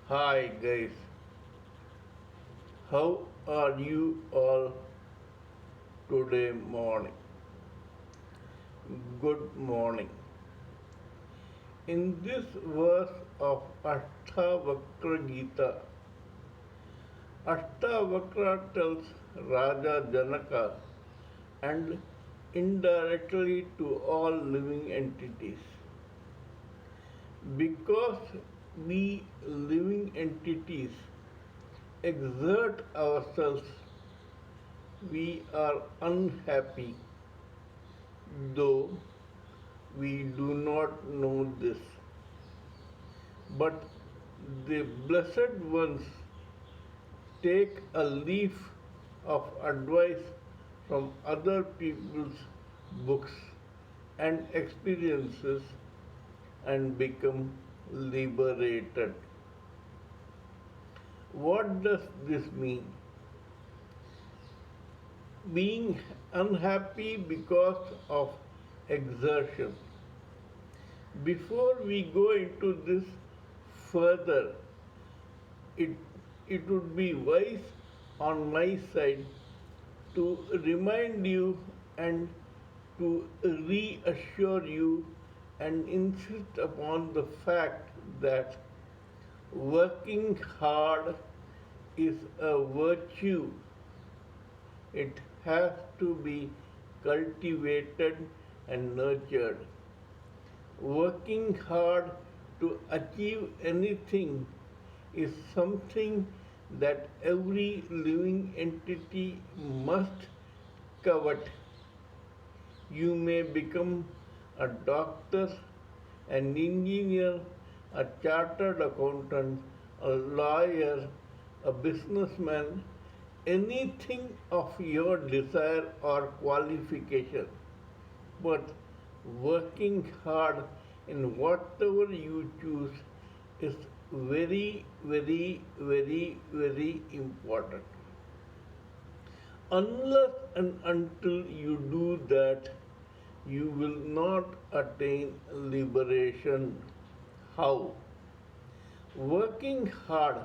Hi guys, how are you all today morning? Good morning. In this verse of Ashtavakra Gita, Ashtavakra tells Raja Janaka and indirectly to all living entities because we living entities exert ourselves, we are unhappy, though we do not know this. But the blessed ones take a leaf of advice from other people's books and experiences and become liberated. What does this mean? Being unhappy because of exertion. Before we go into this further, it, it would be wise on my side to remind you and to reassure you and insist upon the fact that working hard is a virtue. It has to be cultivated and nurtured. Working hard to achieve anything is something that every living entity must covet. You may become a doctor, an engineer, a chartered accountant, a lawyer, a businessman, anything of your desire or qualification. But working hard in whatever you choose is very, very, very, very important. Unless and until you do that, you will not attain liberation. How? Working hard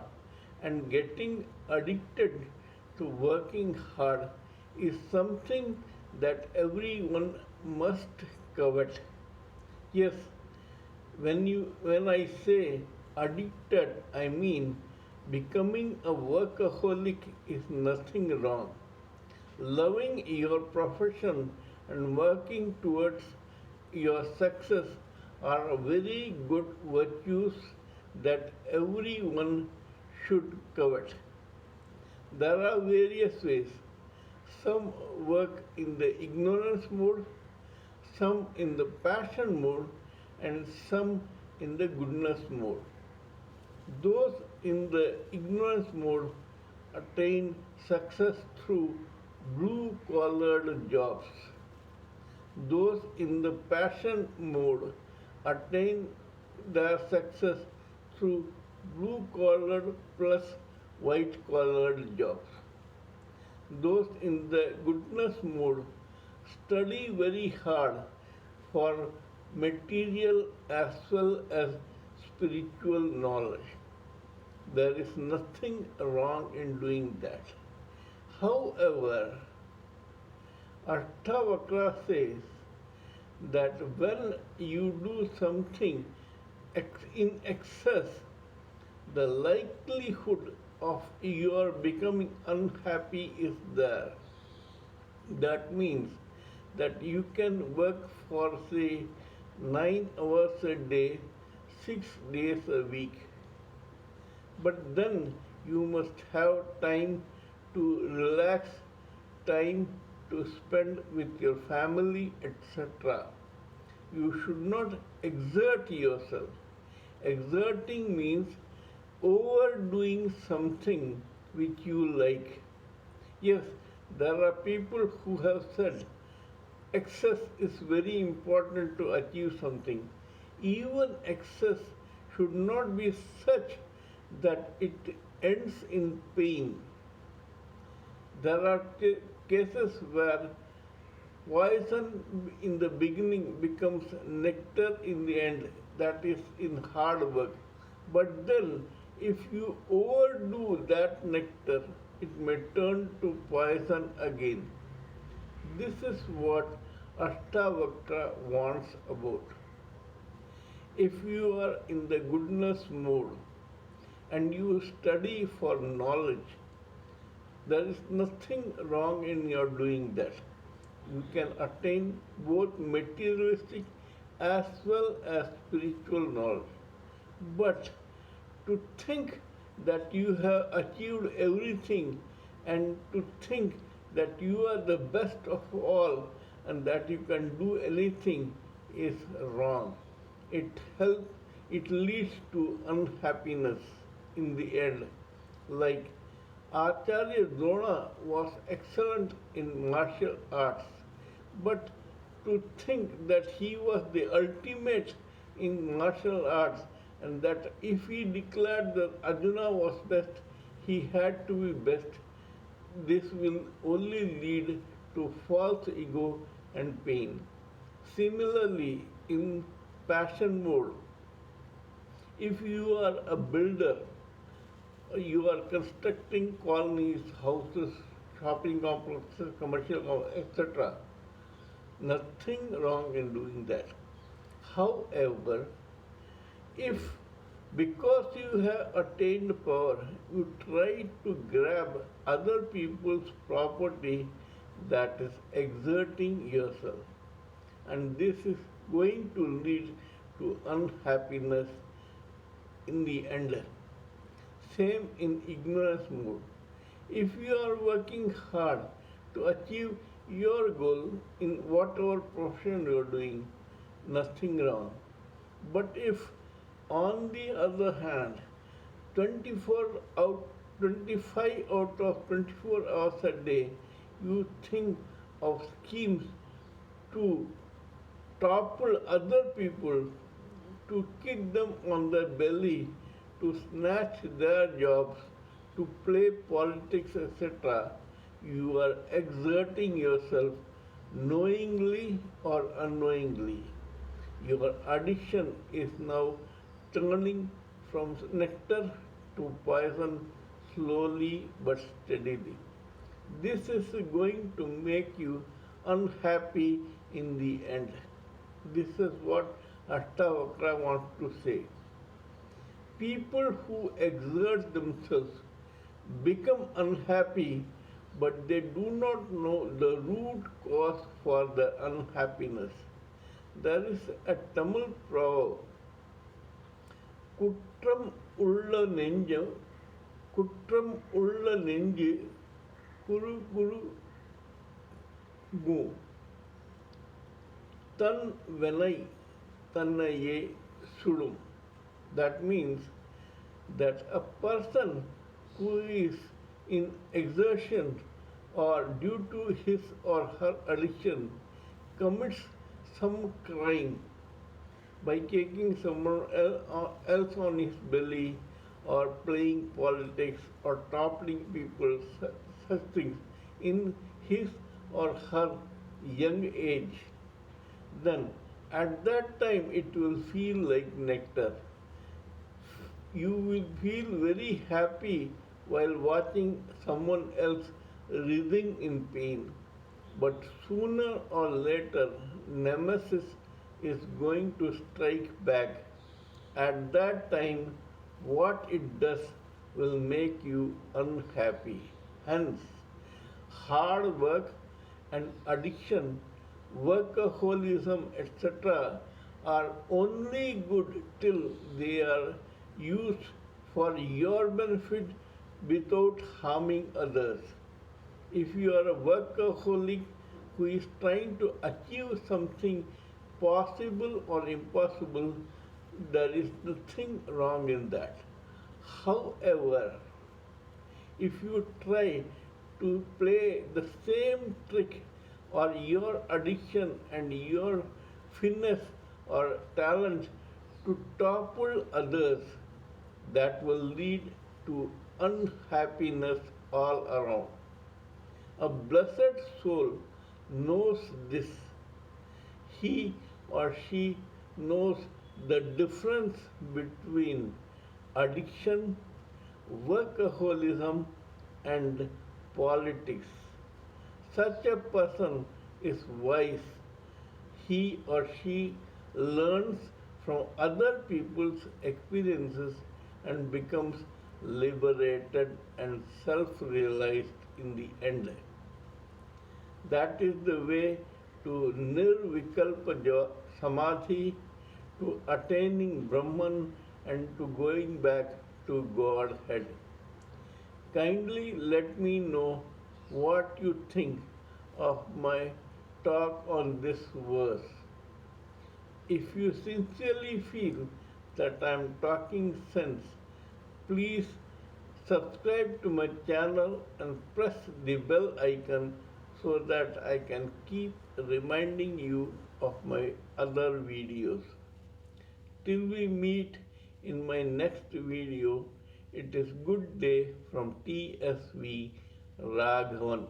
and getting addicted to working hard is something that everyone must covet. Yes, when I say addicted, I mean becoming a workaholic is nothing wrong. Loving your profession and working towards your success are very good virtues that everyone should covet. There are various ways. Some work in the ignorance mode, some in the passion mode, and some in the goodness mode. Those in the ignorance mode attain success through blue collared jobs. Those in the passion mode attain their success through blue collared plus white collared jobs. Those in the goodness mode study very hard for material as well as spiritual knowledge. There is nothing wrong in doing that. However, Ashtavakra says that when you do something in excess, the likelihood of your becoming unhappy is there. That means that you can work for, say, 9 hours a day, 6 days a week, but then you must have time to relax, time to spend with your family, etc. You should not exert yourself. Exerting means overdoing something which you like. Yes, there are people who have said excess is very important to achieve something. Even excess should not be such that it ends in pain. There are cases where Poison in the beginning becomes nectar in the end, that is in hard work. But then, if you overdo that nectar, it may turn to poison again. This is what Ashtavakra warns about. If you are in the goodness mode and you study for knowledge, there is nothing wrong in your doing that. You can attain both materialistic as well as spiritual knowledge. But to think that you have achieved everything and to think that you are the best of all and that you can do anything is wrong. It helps, it leads to unhappiness in the end. Like Acharya Drona was excellent in martial arts, but to think that he was the ultimate in martial arts and that if he declared that Arjuna was best, he had to be best, this will only lead to false ego and pain. Similarly, in passion mode, if you are a builder, you are constructing colonies, houses, shopping complexes, commercial, etc. Nothing wrong in doing that. However, if because you have attained power, you try to grab other people's property, that is exerting yourself. And this is going to lead to unhappiness in the end. Same in ignorance mode. If you are working hard to achieve your goal in whatever profession you are doing, nothing wrong. But if, on the other hand, 24 out 25 out of 24 hours a day, you think of schemes to topple other people, to kick them on the belly, to snatch their jobs, to play politics, etc., you are exerting yourself knowingly or unknowingly. Your addiction is now turning from nectar to poison slowly but steadily. This is going to make you unhappy in the end. This is what Ashtavakra wants to say. People who exert themselves become unhappy, but they do not know the root cause for the unhappiness. There is a Tamil proverb, Kutram ulla nenja, Kutram ulla nenju, Kuru Kuru Mu. Tan venai tannaye sudum. That means that a person who is in exertion or due to his or her addiction commits some crime by kicking someone else on his belly or playing politics or toppling people, such things in his or her young age, then at that time it will feel like nectar. You will feel very happy while watching someone else writhing in pain. But sooner or later, nemesis is going to strike back. At that time, what it does will make you unhappy. Hence, hard work and addiction, workaholism, etc., are only good till they are used for your benefit without harming others. If you are a workaholic who is trying to achieve something possible or impossible, there is nothing wrong in that. However, if you try to play the same trick or your addiction and your finesse or talent to topple others, that will lead to unhappiness all around. A blessed soul knows this. He or she knows the difference between addiction, workaholism, and politics. Such a person is wise. He or she learns from other people's experiences and becomes liberated and self realized in the end. That is the way to nirvikalpa samadhi, to attaining Brahman, and to going back to Godhead. Kindly let me know what you think of my talk on this verse. If you sincerely feel that I am talking sense, please subscribe to my channel and press the bell icon so that I can keep reminding you of my other videos. Till we meet in my next video, it is good day from TSV Raghavan.